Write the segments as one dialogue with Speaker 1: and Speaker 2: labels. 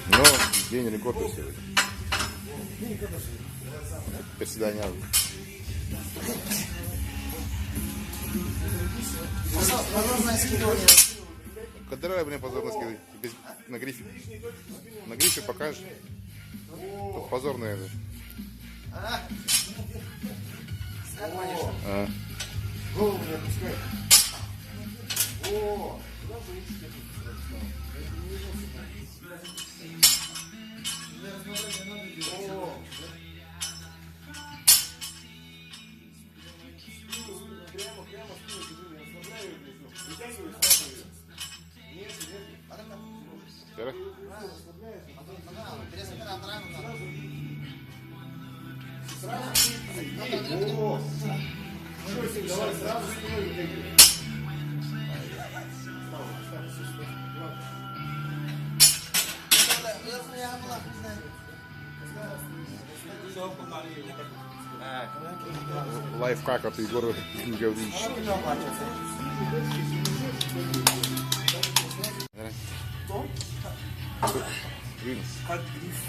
Speaker 1: Но день рекорда сегодня. Приседания.
Speaker 2: Позорное скидывание.
Speaker 1: Когда, блин, позорно скидывать? На грифе. На грифе покажешь. Тут позорное это.
Speaker 2: Голову не опускай. О! Давай сразу
Speaker 1: Лайфхак от Егора Гавриловича.
Speaker 2: как гриф.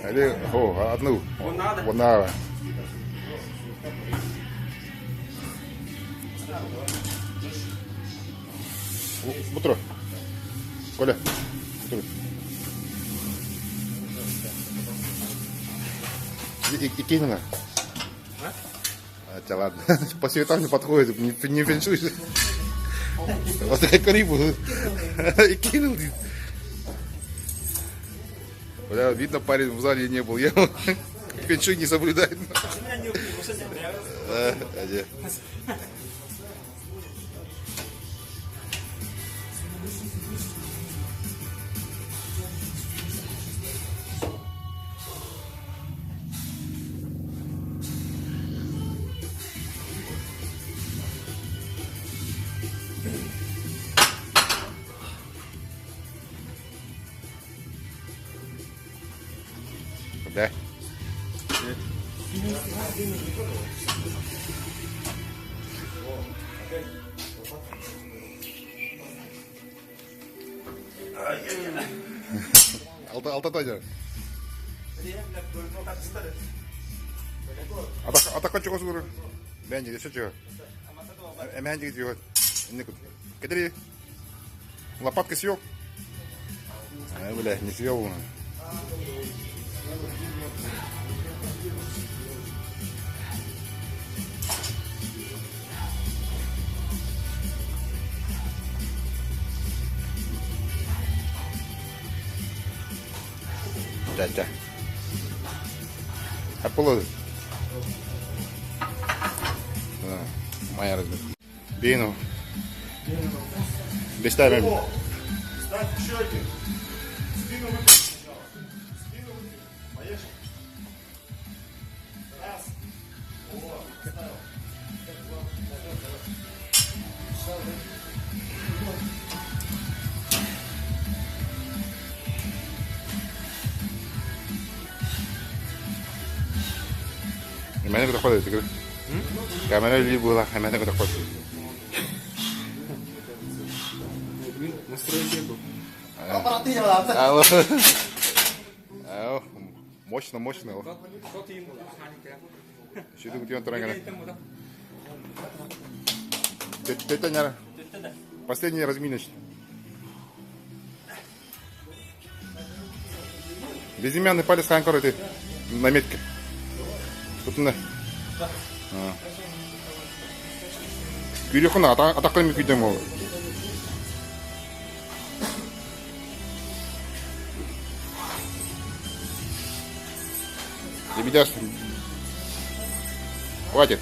Speaker 1: Или, одну.
Speaker 2: Вот
Speaker 1: надо. Утро. Коля. Утро. И кинула. А, ладно. По цветам не подходит, не феншуешь. Вот как рыбу. И кинул. Бля, видно, парень в зале не был. Я феншуй не соблюдает. Да. Алтатаня. Атака чего сгоры? Бенди, еще чего? Бенди где вот? Кадри. Лопаткой съел? Бля, не съел. Да. Апполо. Моя размер. Бину. Без тайм.
Speaker 2: Ставь счеты. Спину выпусти сначала. Спину выпусти. Поехали. Раз. О, ставил.
Speaker 1: Gimana kita kuat itu? Kamera libu lah, gimana kita kuat?
Speaker 2: Аппаративно, да?
Speaker 1: Мощно. Сюда где он трогает? Это не последний разминочный. Безымянный палец ханкор это на метке. Тут на. Кюрехуна, атаками кюдем его. Лебедяш. Хватит.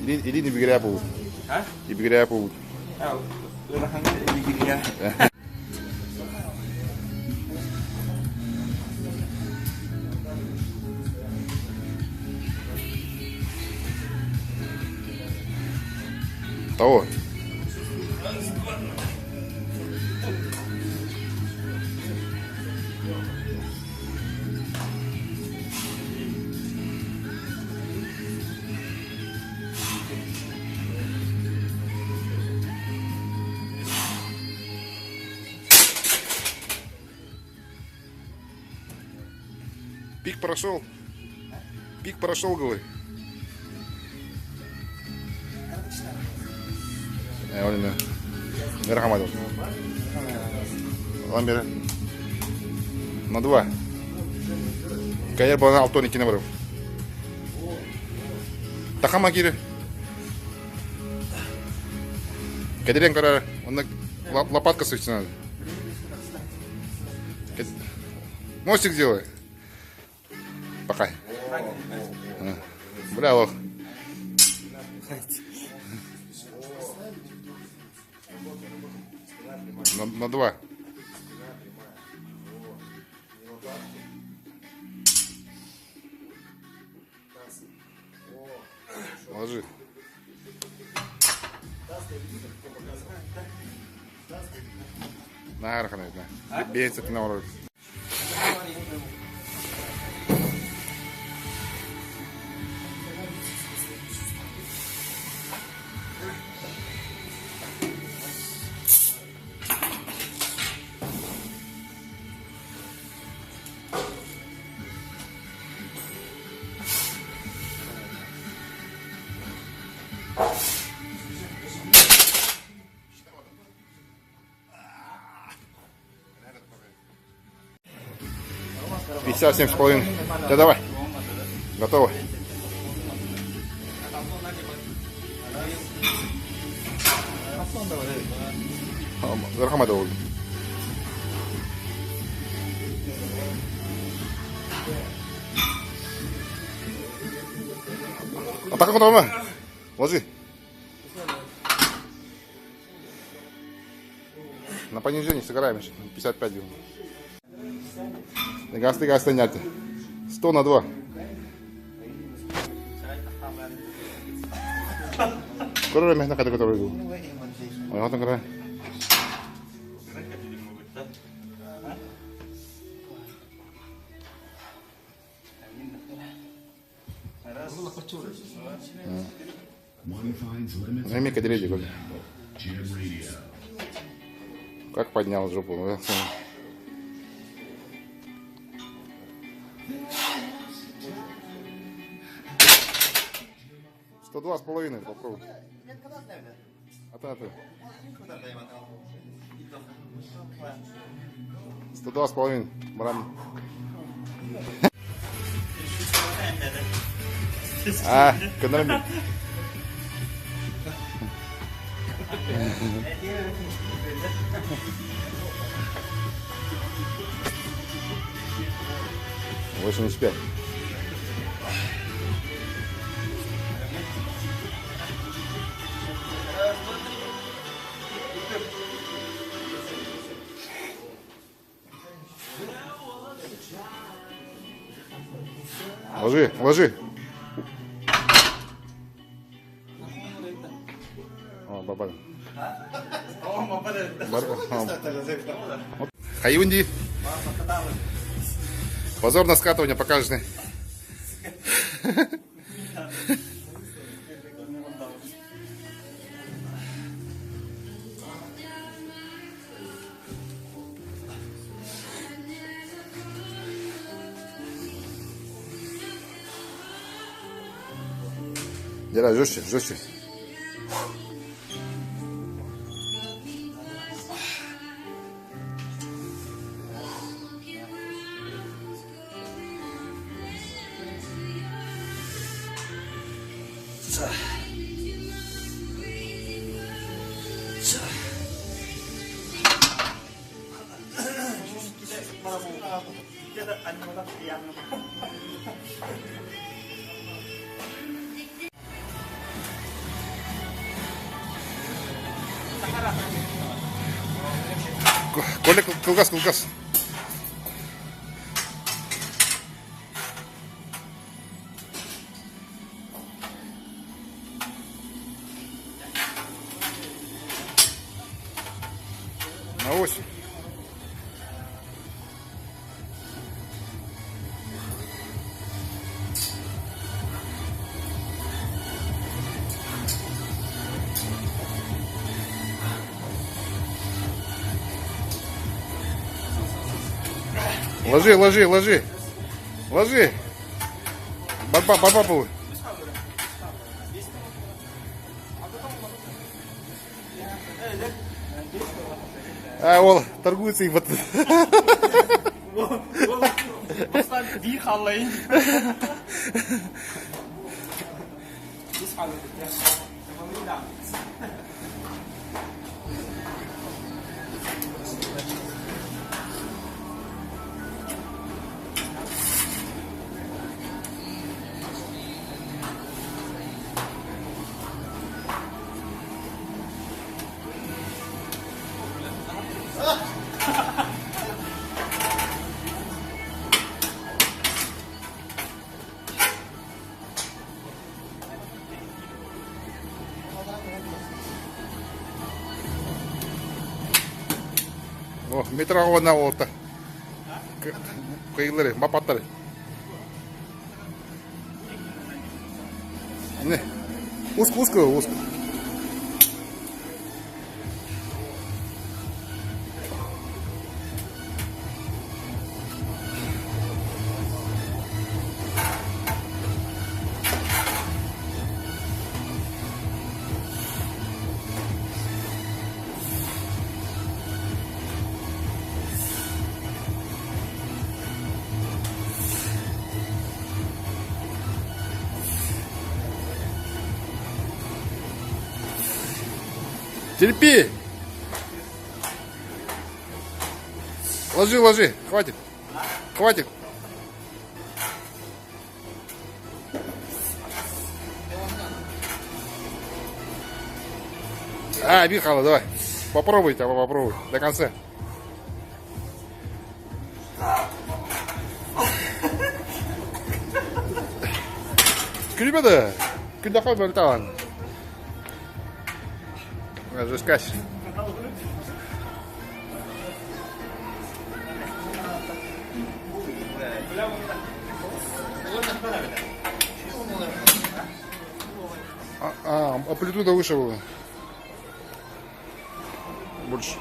Speaker 1: Или не бегря будут.
Speaker 3: Hả?
Speaker 1: Не бегря будут.
Speaker 3: Tôi đang đi kia nha.
Speaker 1: Того. Пик прошел. Пик прошел, говорю. Оля, Мерхамадов. Ламбер. На 2. Кайер бана алтони кинемаров. Тахама кири. Кадирен карар. Он лопатка существенно надо. Мостик делай. Пока. Бля, лох. На 2. Ложи. На арханет, на. Бейся ты на уровень. Пятьдесят 7,5. Да давай. Готово. Зархамадов. А так вот ложи. На понижение сыграем еще. 55 делаем. Гасты няты. 100 на 2. Скоро время на который был. Вот он играет. Займи кадрежик. Как поднял жопу. 102,5 попробуй. А ты. 102,5. Баран. А, кадами. Восемьдесят 5. Ложи, ложи. О, баба. Хаюнди. Позор на скатывание покажешь. Держи, жестче, жестче. Коля, Кылгас. На 8. Ложи. Бабабу. Ол торгуется и вот.
Speaker 3: Die халай.
Speaker 1: О, метро на олта. Кыйлыры, мапаттары. Не. Узко. Терпи. Ложи. Хватит. Михаил, давай. Попробуй до конца. Ребята, куда бертан? Жескач. Амплитуда выше была. Больше.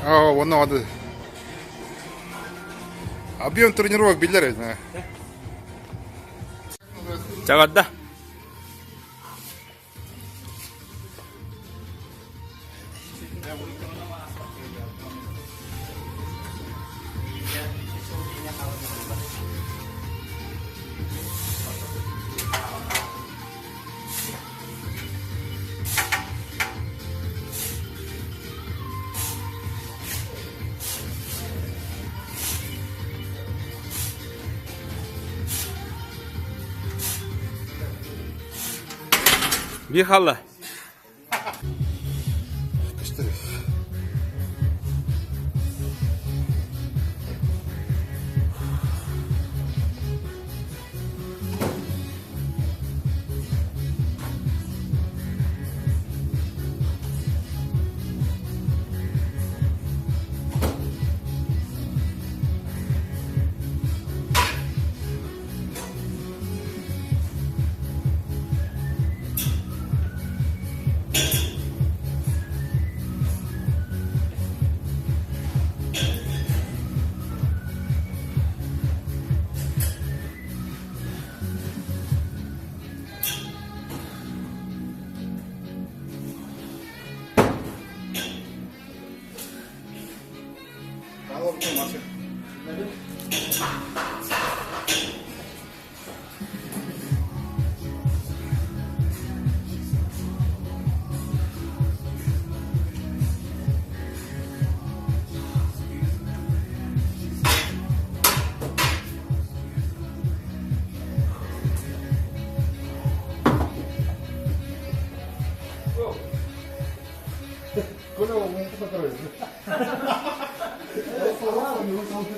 Speaker 1: Оны алды. Объем тренировок билер.
Speaker 3: Жагатта. Михаил.
Speaker 1: Головку массы.これをもう一つからですね。Задержка дыхания.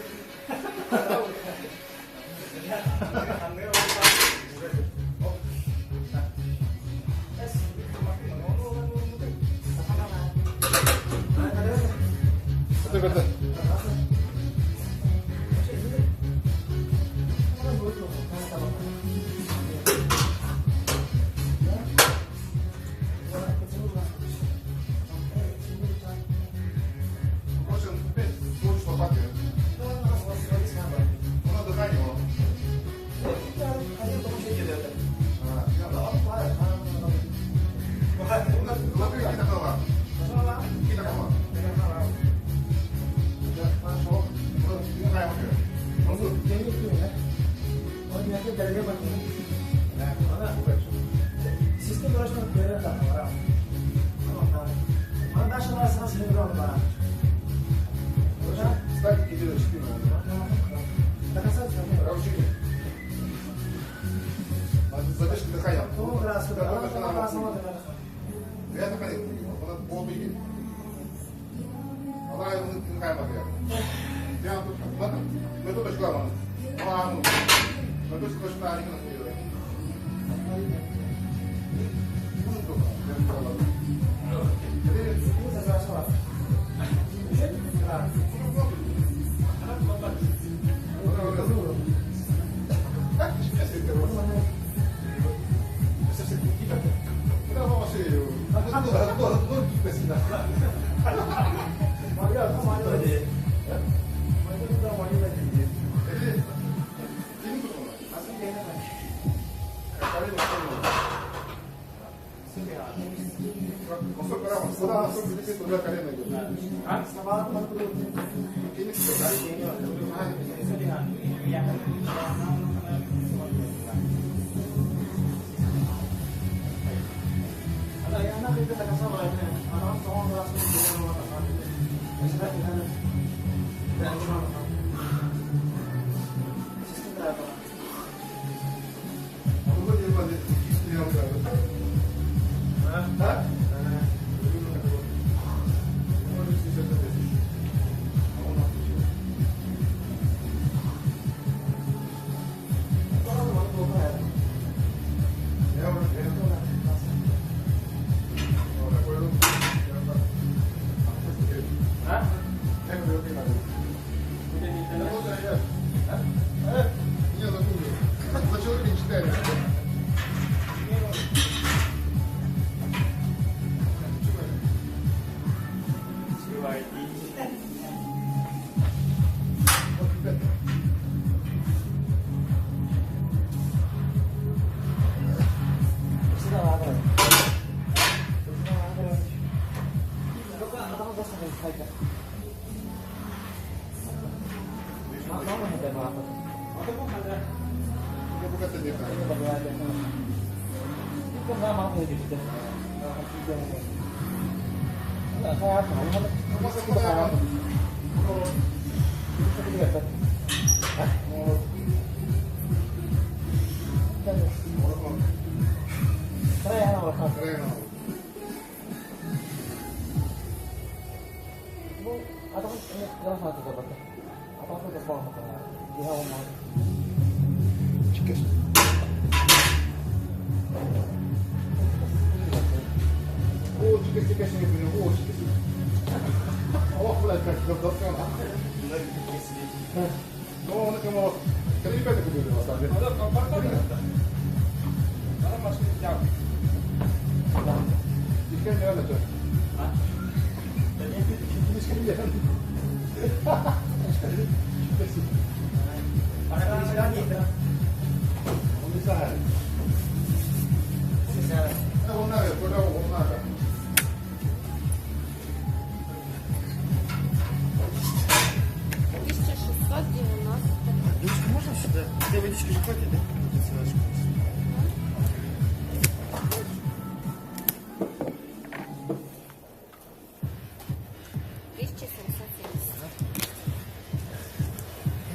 Speaker 1: Я так не могу. Она не знаю, я тут мы тут пошла мама. Мама. Мы тут пошла на них.
Speaker 2: Табличка не хватит, да?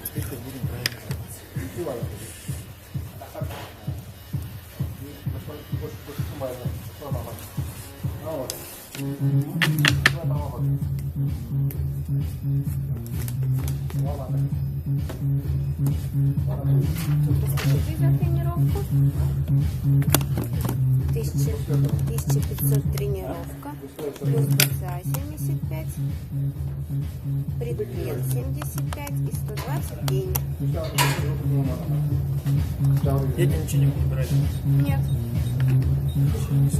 Speaker 2: Теперь хоть будем правильно заниматься. И ладно.
Speaker 4: Сколько за тренировку? 1500 тренировка, плюс БЦА 75, предплет 75 и 120 день.
Speaker 3: Я ничего не буду брать.
Speaker 4: Нет. До свидания.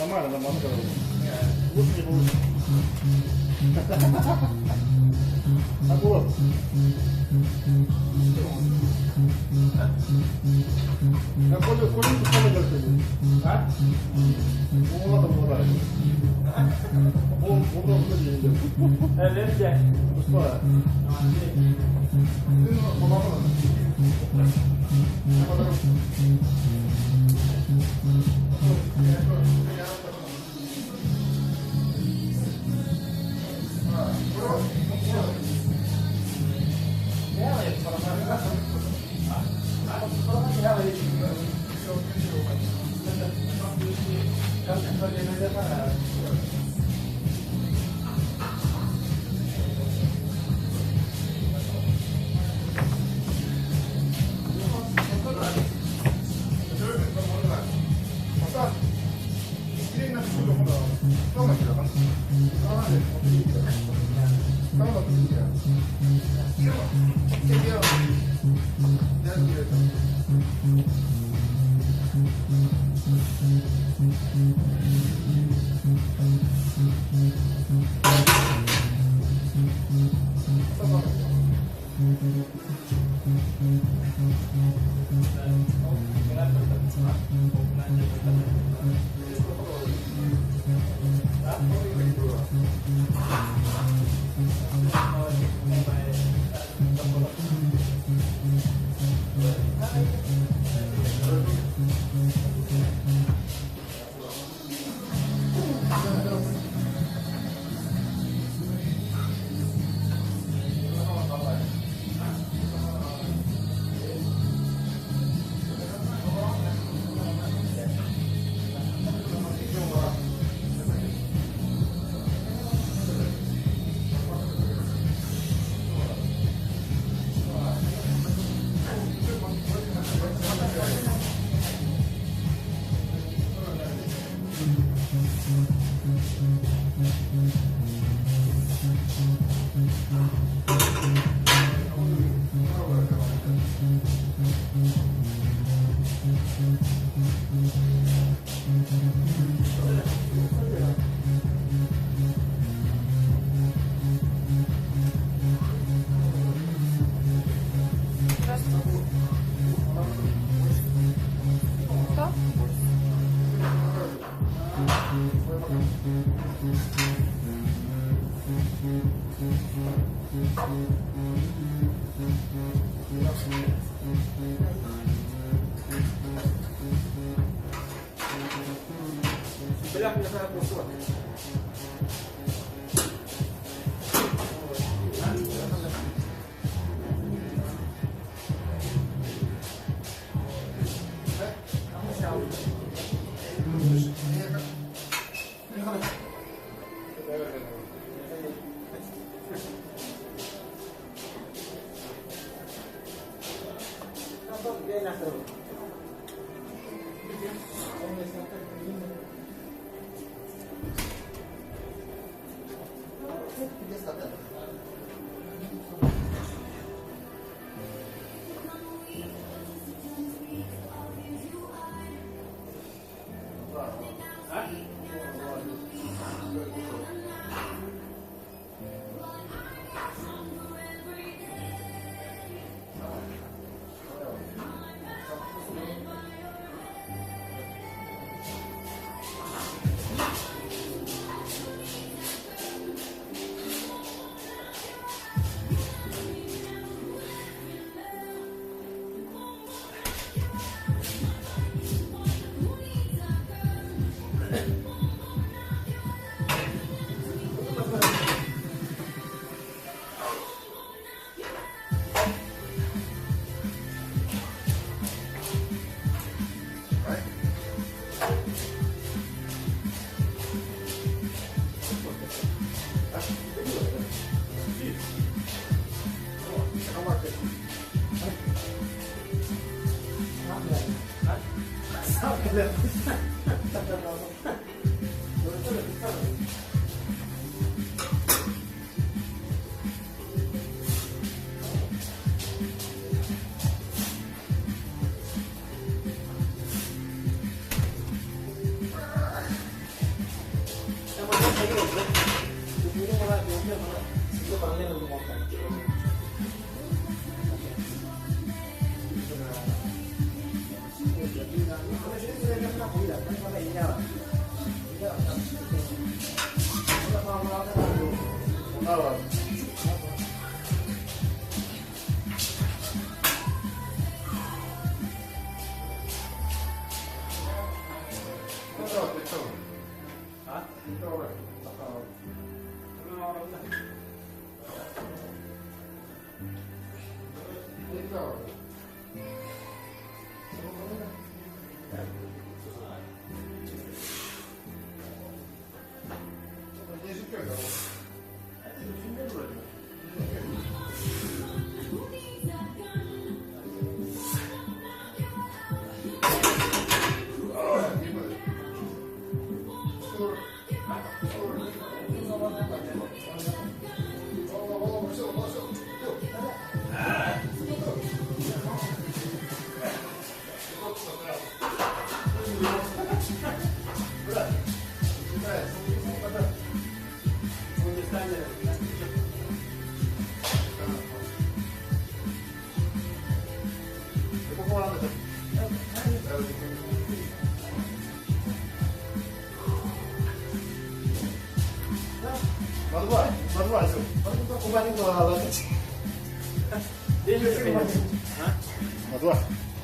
Speaker 2: Нормально, лучше не будет. Огурок. Коля, ты что делаешь? А? Ну, ладно, было. Он просто деньги.
Speaker 3: Энергия.
Speaker 2: Пустая. Ты помогла.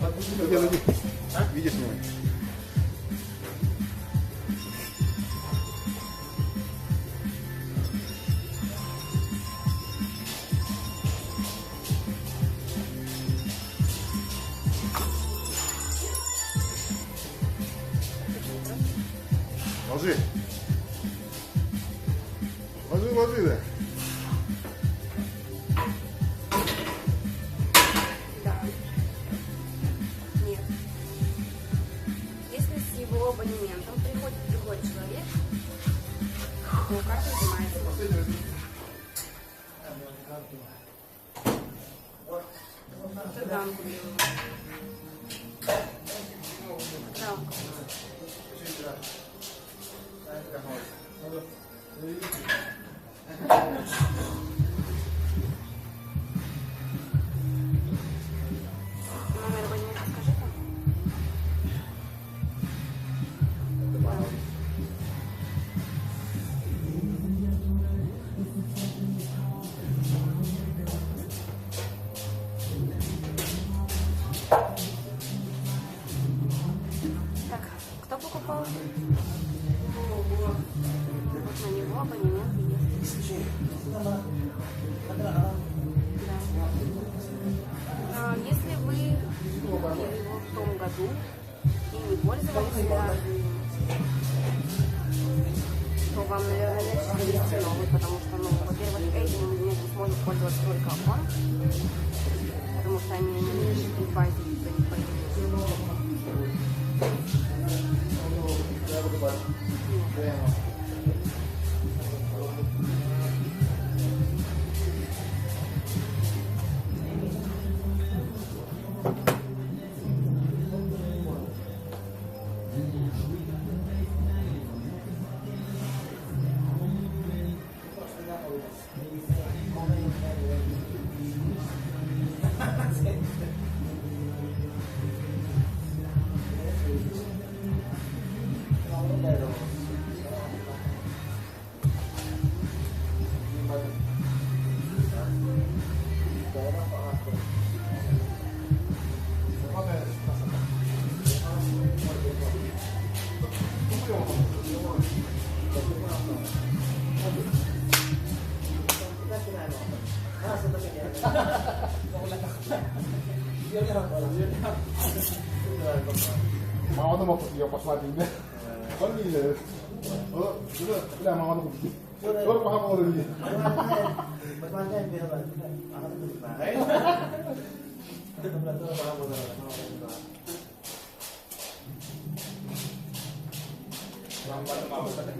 Speaker 1: Матва, видишь меня? Ложи. Ложи, ложи, да.
Speaker 4: Да. Нет. Если с его абонементом приходит другой человек, то карта снимается. Это дамку делаю. Дамку. Номер абонемента скажи-ка. Так, кто покупал? Вот на него абонемент есть. Да. Если вы купили его в том году и не пользовались им, то вам, наверное, легче завести новый, потому что, ну, во-первых, этим абонементом сможет пользоваться только он, потому что они не в базе не появились.
Speaker 2: Mau tuh mau pergi pas mati deh. Kan gila. Oh, udah mau tuh pergi. Lo paham mau lagi.
Speaker 5: Berpanjang dia lah. Akan terus naik. Kita belajar paham mau. Lambat mau kata.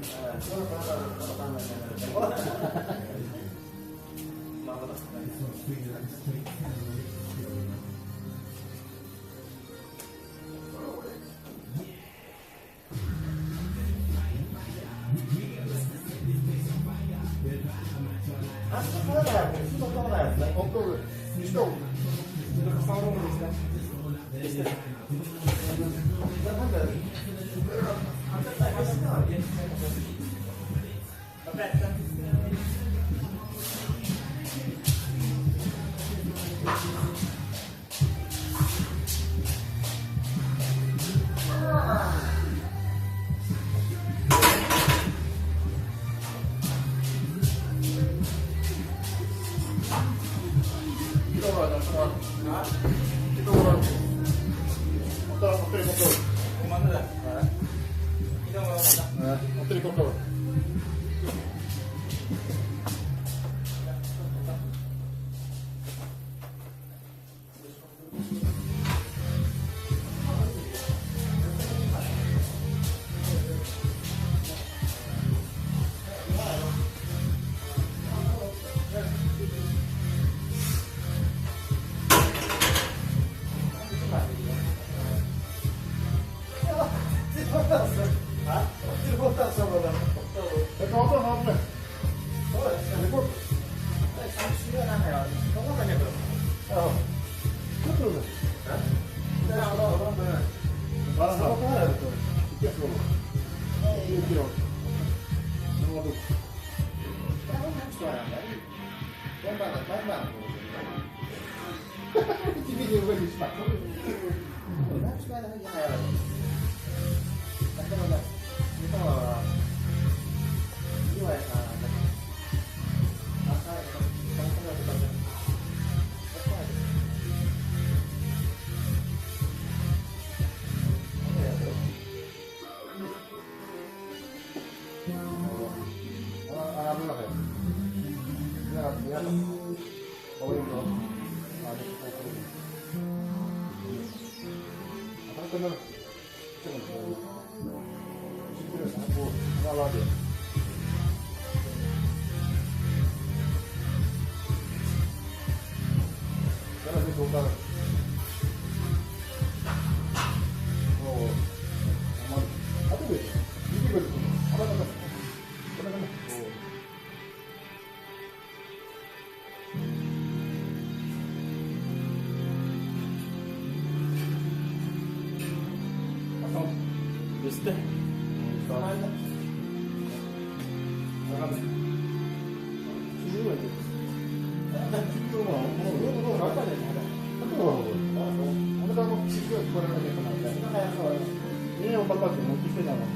Speaker 2: Ini yang 14 mau kita nama.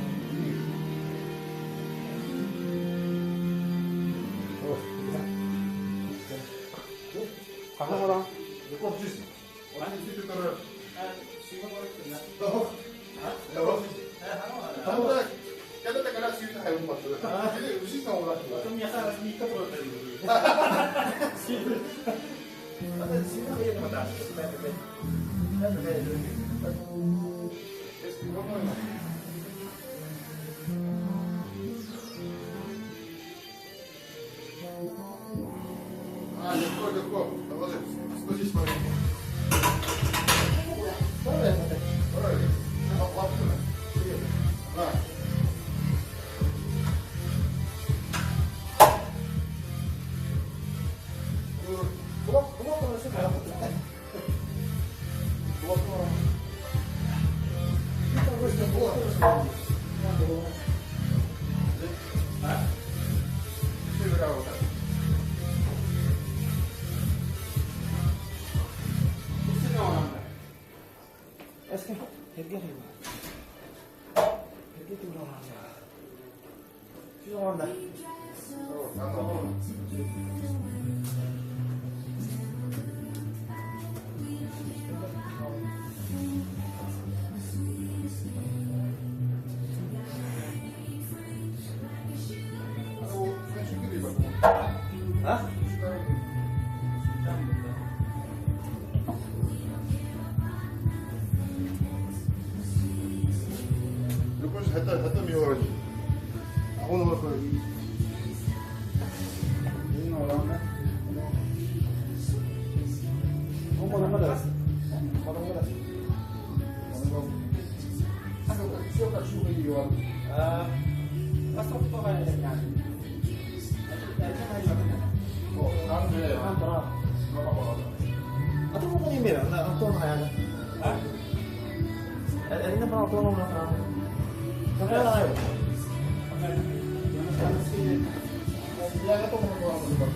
Speaker 2: Oh, kamu orang, itu jus. Orang itu terus. Kamu dah, kita tak kena sini hari empat. Jadi usi kamu orang.
Speaker 5: Kamu biasa resmi ke pulau tadi. Ada di sini ada yang ada.
Speaker 2: Легко. Спустись, смотри.
Speaker 5: Можно. А?
Speaker 2: Любой же это мило. А он вот такой. Ну, ладно.
Speaker 5: Ну, можно подать. Можно подать.
Speaker 2: Все как шубы ее.
Speaker 5: Pasok to kayo yan.
Speaker 2: О, Андрей.
Speaker 5: Antara. Atau mo kung yung na ang tono kaya na? Ha? Ano na parang tono na parang? Kaya na kayo?
Speaker 2: Я готов на главу забрать.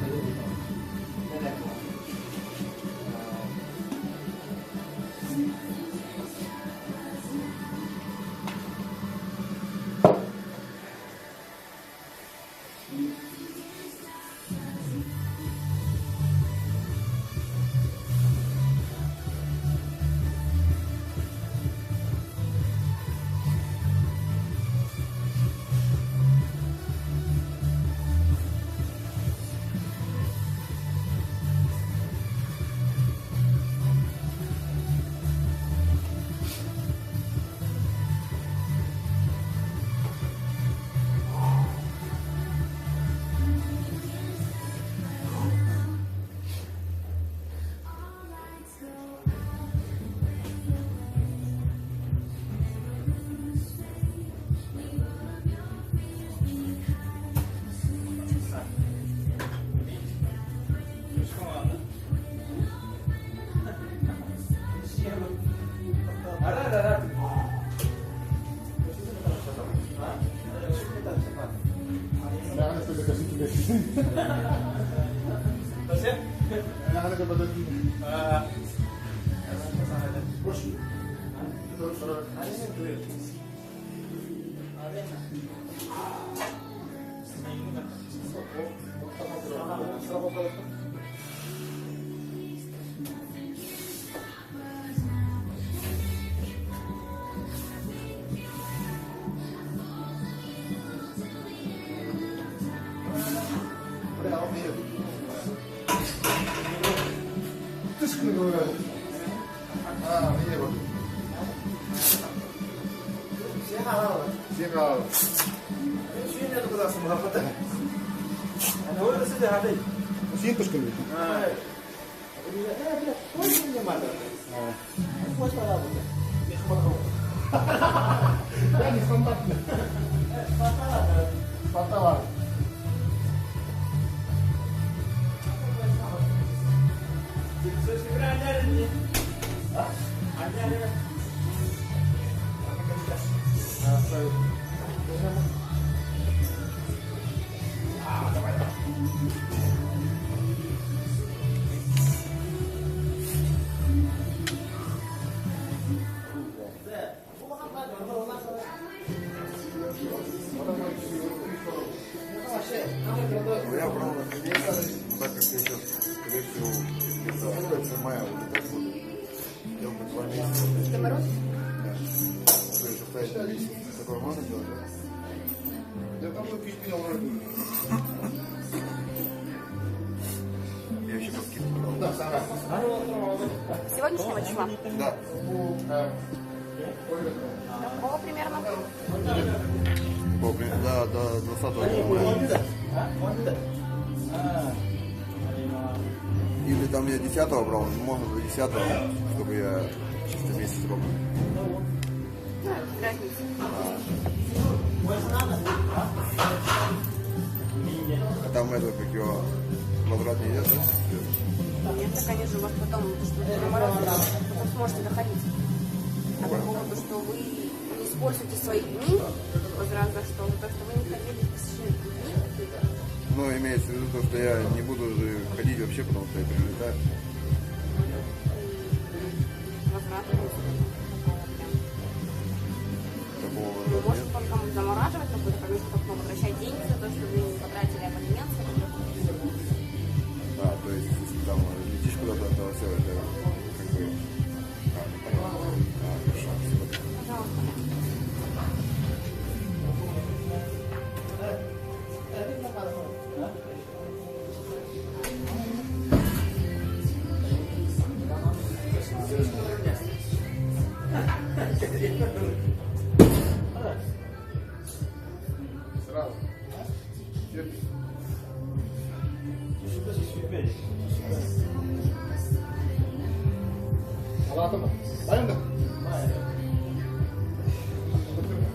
Speaker 2: Kailangan na kasi tuloy. Kailangan na ba doon? Push. Siapa?
Speaker 5: Sino na ito ko sa mga pata? Ano wala sa dati?
Speaker 2: Синтушка ли? Я не стандартный. Спартовал.
Speaker 1: Я брал на клиента, так как я сейчас, скорее всего, это моя вот эта вот. Я бы 2 месяца.
Speaker 4: Что, мороз?
Speaker 1: То есть оставить на месяц. Такое можно делать, да?
Speaker 2: Я там выпить меня вроде.
Speaker 1: Я еще по скидке брал.
Speaker 2: Да, сама.
Speaker 4: Сегодняшнего числа?
Speaker 1: Да.
Speaker 4: Какого примерно?
Speaker 1: До 20 мая. Или там я 10 брал, можно до 10, чтобы я чисто месяц ровно.
Speaker 4: Разница.
Speaker 1: А там это, как его, возврат не идет, да?
Speaker 4: Нет, так они же у вас потом, что вы потом сможете доходить. А по поводу, что вы не используете свои дни, возврат за что? За то, что вы не ходили в посещение дни.
Speaker 1: Ну, имеется в виду то, что я не буду уже ходить вообще, потому что я прилетаю.
Speaker 4: Возврат.
Speaker 1: Такого
Speaker 4: Вы
Speaker 1: возврата
Speaker 4: можете
Speaker 1: нет.
Speaker 4: потом кому-то замораживать какую-то комиссию, потом возвращать деньги за то, что
Speaker 5: Sudah sih sudah.
Speaker 2: Salah atau enggak? Bayang enggak?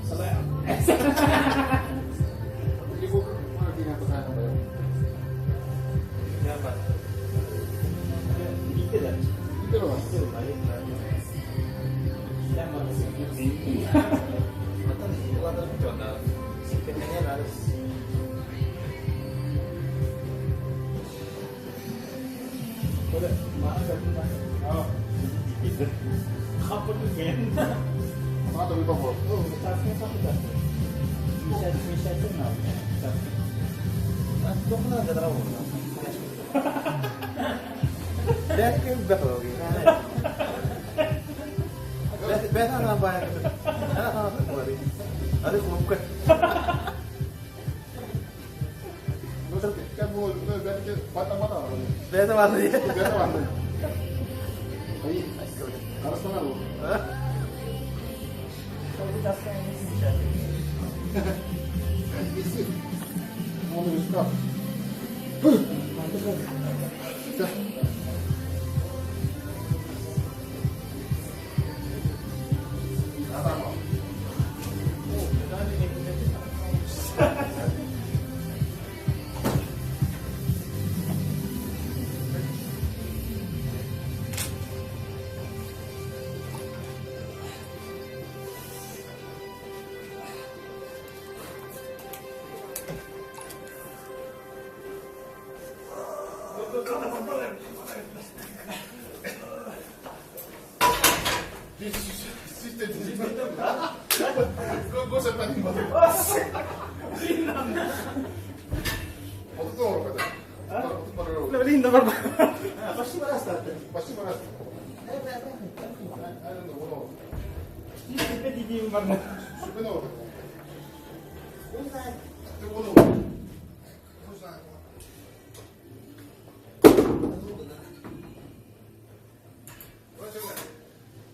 Speaker 5: Salah ya.
Speaker 2: Ibu mana tinggal ke sana bayang?
Speaker 5: Ya Pak. Itu dah.
Speaker 2: Itu loh mas.
Speaker 5: Itu baik. Yang mana sih? Mata nih, mata itu ada. Sebenarnya harus. Udah, mana satu mas?
Speaker 2: Oh,
Speaker 5: Itu. Apa tuh genda?
Speaker 2: mana tuh itu bro?
Speaker 5: Oh, tasnya satu dah. Bisa itu nggak? Nah, kok nggak ada terlalu? Dia kan udah loh, gimana? Biasa nampak yang itu. Enak sama kembali. Ada bukan.
Speaker 2: Terus kan mau ganti mata-mata apa?
Speaker 5: Biasa mana ya?
Speaker 2: Biasa mana? Baik, harus mana lu?
Speaker 3: Kalau tasnya ini sih bisa.
Speaker 2: Isi. Mau nulis kah? Dah. Apa? Gue sempat di bawah. Waktu itu orang kata.
Speaker 5: Lebih linda berapa? Pasti merasa.
Speaker 2: Pasti mana? I don't know.
Speaker 3: Ini di mana?
Speaker 2: Sebenarnya. Itu bono.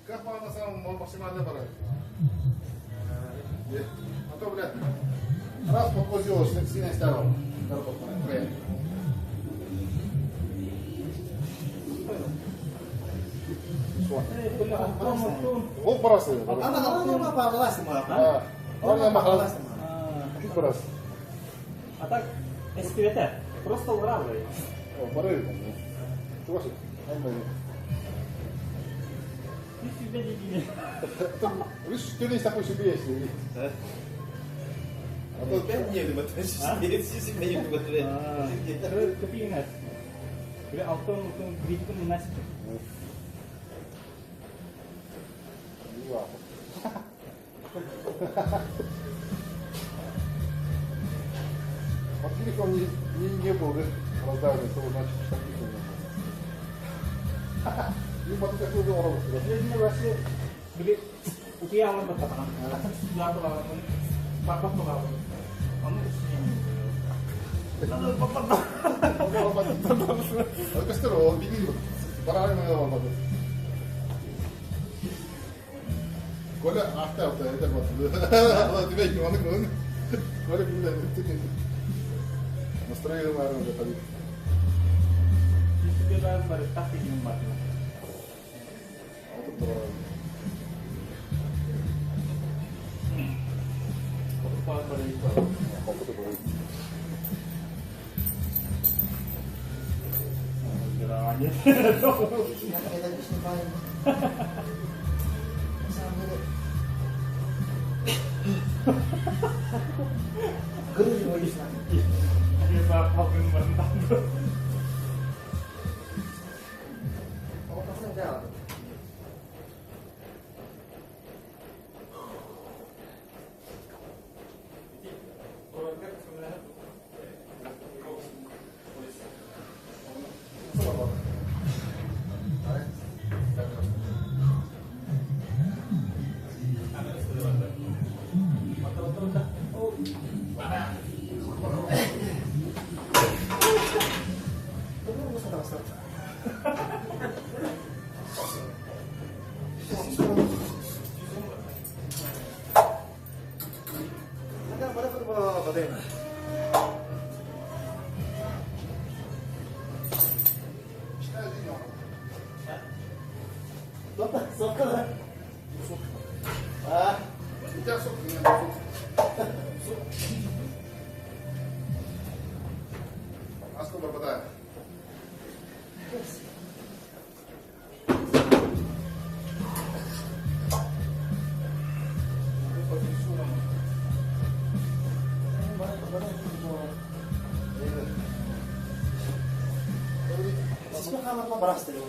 Speaker 2: Kapan masa mau maksimalnya para? Ya, atau lihat. Раз подвозил с сильной стороны. Вот барасы.
Speaker 5: Она apa kelas semua?
Speaker 2: Orang yang mahal. Itu барас.
Speaker 3: А так, эскелетер. Просто уравнивай.
Speaker 2: О, бары. Чего сih?
Speaker 3: Ты себе не видишь.
Speaker 2: Видишь, ты не такой себе есть.
Speaker 5: А то опять не betul sih banyak betul ya.
Speaker 3: Terus kepingat. Bila auto untuk beli pun munasib.
Speaker 2: Iya. Вот телефон не был раздавлен, то значит таких не было. Ini batu kecil itu orang sudah.
Speaker 3: Jadi ini masih beli ukiah orang berkata. Jatuh lawan ini. Bapak tuh lawan. Kamu kesini.
Speaker 2: Orang kesel loh, bingung. Barang yang orang batu. Kau dah after itu batu. Allah tiba gimana kau? Kau dah bila itu ni. Настроение наверное udah tadi.
Speaker 3: Itu dia baru tapi di rumah.
Speaker 2: Auto terlalu.
Speaker 3: Kalau baru itu.
Speaker 2: Auto terlalu.
Speaker 3: Jalan aja.
Speaker 5: Yang kita bisa main. Gerus lagi sana.
Speaker 3: Dia bapak pun merentang.
Speaker 5: Oh, pasang jalan. Ah,
Speaker 2: Kita sup dengan sup. Mas tuh berapa tadi?
Speaker 5: Semua kamar mau beras dulu.